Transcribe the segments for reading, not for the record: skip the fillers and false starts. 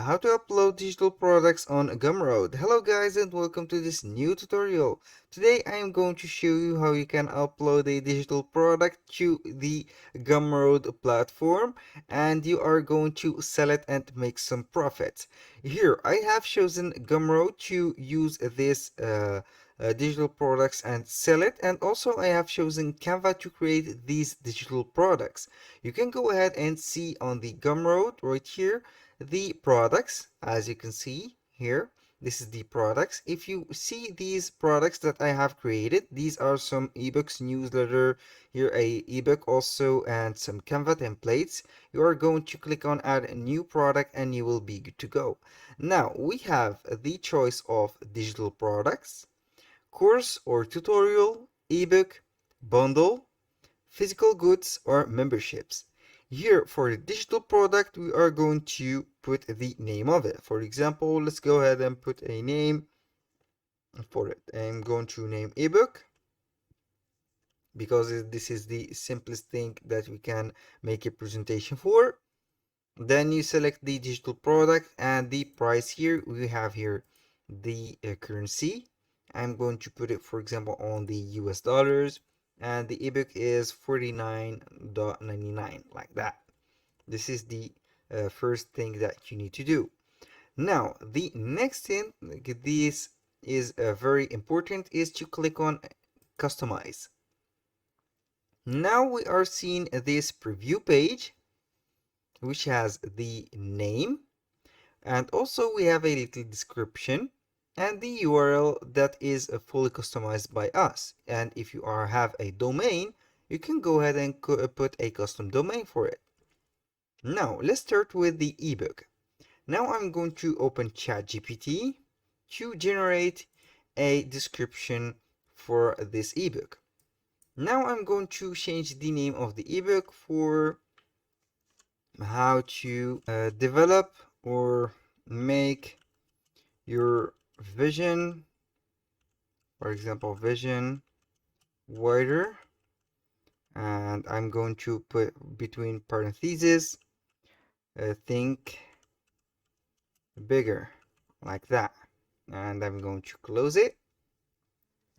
how to upload digital products on Gumroad. Hello guys and welcome to this new tutorial. Today I am going to show you how you can upload a digital product to the Gumroad platform and you are going to sell it and make some profit. Here I have chosen Gumroad to use this digital products and sell it, and also I have chosen Canva to create these digital products. You can go ahead and see on the Gumroad right here the products. As you can see here, this is the products. If you see these products that I have created, these are some ebooks, newsletter, here a ebook also, and some Canva templates. You are going to click on add a new product and you will be good to go. Now we have the choice of digital products, course or tutorial, ebook, bundle, physical goods, or memberships. Here for the digital product, we are going to put the name of it. For example, let's go ahead and put a name for it. I'm going to name ebook because this is the simplest thing that we can make a presentation for. Then you select the digital product and the price. Here we have here the currency. I'm going to put it, for example, on the US dollars, and the ebook is 49.99, like that. This is the first thing that you need to do. Now the next thing, this is very important, is to click on customize. Now we are seeing this preview page which has the name, and also we have a little description and the URL that is fully customized by us. And if you have a domain, you can go ahead and put a custom domain for it. Now let's start with the ebook. Now I'm going to open ChatGPT to generate a description for this ebook. Now I'm going to change the name of the ebook for how to develop or make your vision, for example, vision wider, and I'm going to put between parentheses think bigger, like that, and I'm going to close it.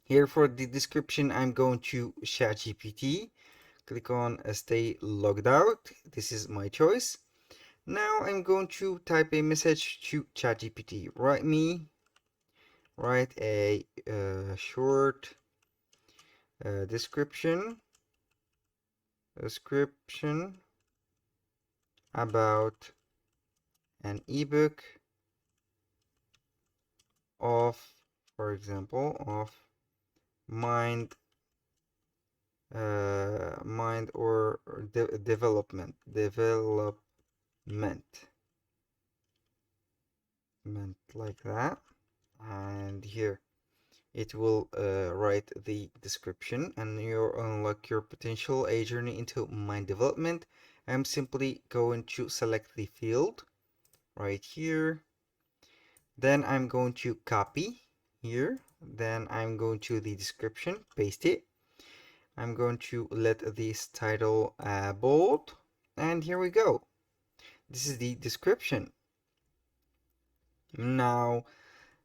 Here for the description, I'm going to ChatGPT, click on stay logged out. This is my choice. Now I'm going to type a message to ChatGPT. Write a short description about an ebook of, for example, of mind or development like that. And here it will write the description, and you unlock your potential, a journey into mind development. I'm simply going to select the field right here. Then I'm going to copy here. Then I'm going to the description, paste it. I'm going to let this title bold, and here we go. This is the description. Now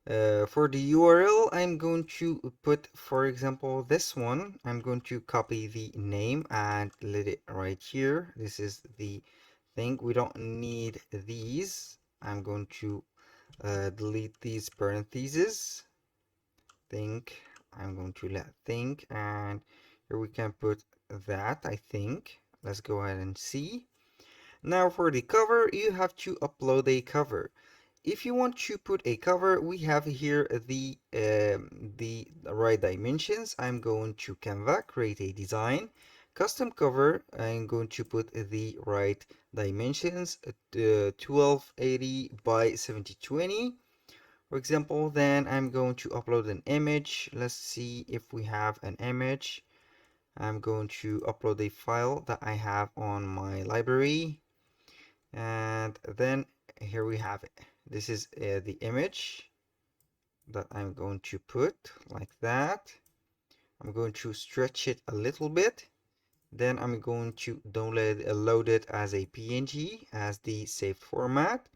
for the URL, I'm going to put, for example, this one. I'm going to copy the name and let it right here. This is the thing. We don't need these. I'm going to delete these parentheses. Think. I'm going to let think, and here we can put that, I think. Let's go ahead and see. Now for the cover, you have to upload a cover. If you want to put a cover, we have here the right dimensions. I'm going to Canva, create a design, custom cover. I'm going to put the right dimensions, 1280 by 7020, for example. Then I'm going to upload an image. Let's see if we have an image. I'm going to upload a file that I have on my library, and then here we have it. This is the image that I'm going to put like that. I'm going to stretch it a little bit. Then I'm going to load it as a PNG, as the saved format.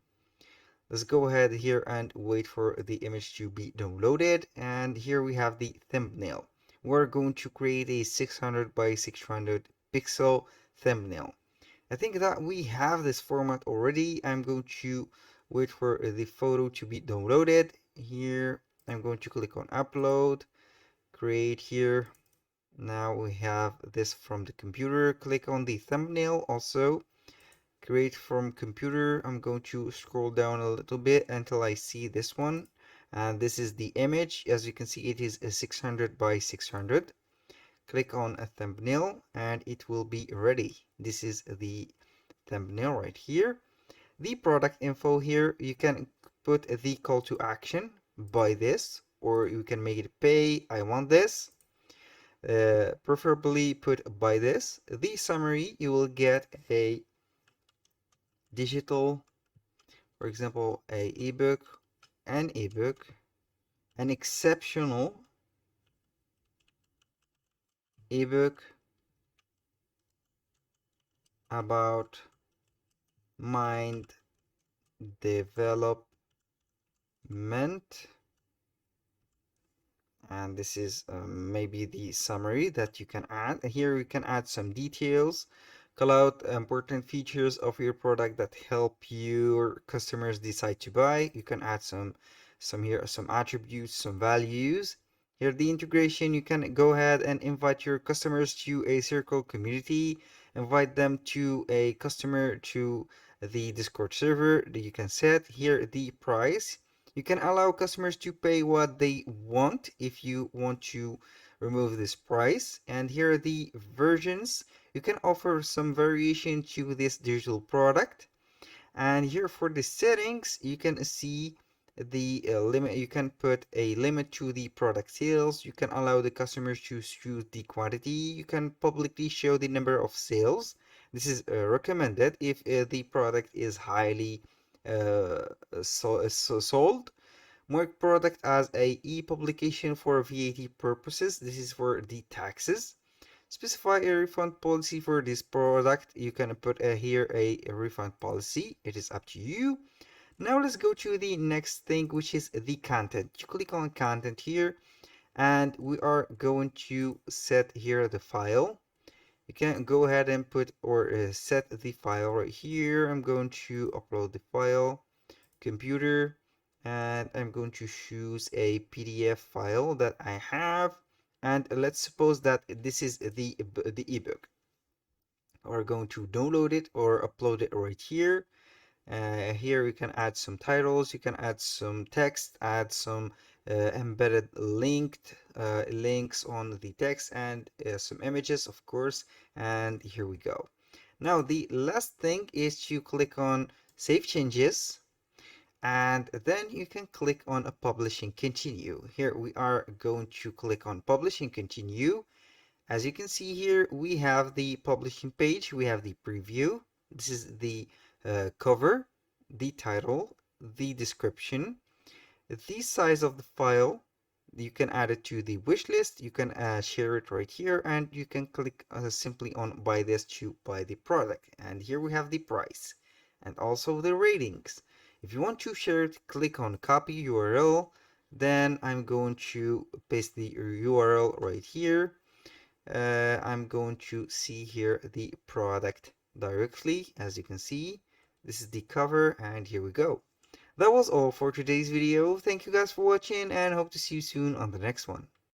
Let's go ahead here and wait for the image to be downloaded. And here we have the thumbnail. We're going to create a 600 by 600 pixel thumbnail. I think that we have this format already. I'm going to wait for the photo to be downloaded. Here, I'm going to click on upload, create here. Now we have this from the computer. Click on the thumbnail also. Create from computer. I'm going to scroll down a little bit until I see this one. And this is the image. As you can see, it is a 600 by 600. Click on a thumbnail and it will be ready. This is the thumbnail right here. The product info here, you can put the call to action, buy this, or you can make it pay, I want this. Preferably put buy this. The summary, you will get a digital, for example, a ebook, an ebook, an exceptional ebook about mind development, and this is maybe the summary that you can add. Here you can add some details, call out important features of your product that help your customers decide to buy. You can add some attributes, some values. Here the integration, you can go ahead and invite your customers to a circle community, invite them to a customer to the Discord server that you can set. Here the price, you can allow customers to pay what they want if you want to remove this price. And here are the versions. You can offer some variation to this digital product. And here for the settings, you can see the limit. You can put a limit to the product sales. You can allow the customers to choose the quantity. You can publicly show the number of sales. This is recommended if the product is highly sold. Mark product as a e-publication for VAT purposes. This is for the taxes. Specify a refund policy for this product. You can put here a refund policy. It is up to you. Now let's go to the next thing, which is the content. You click on content here, and we are going to set here the file. You can go ahead and put or set the file right here. I'm going to upload the file, computer, and I'm going to choose a PDF file that I have. And let's suppose that this is the ebook. We're going to download it or upload it right here. Here you can add some titles, you can add some text, add some embedded links on the text, and some images, of course. And here we go. Now the last thing is to click on Save Changes, and then you can click on a Publish and Continue. Here we are going to click on Publish and Continue. As you can see here, we have the publishing page, we have the preview. This is the cover, the title, the description, the size of the file. You can add it to the wish list. You can share it right here, and you can click simply on buy this to buy the product. And here we have the price and also the ratings. If you want to share it, click on copy URL. Then I'm going to paste the URL right here. I'm going to see here the product directly. As you can see, this is the cover, and here we go. That was all for today's video. Thank you guys for watching, and hope to see you soon on the next one.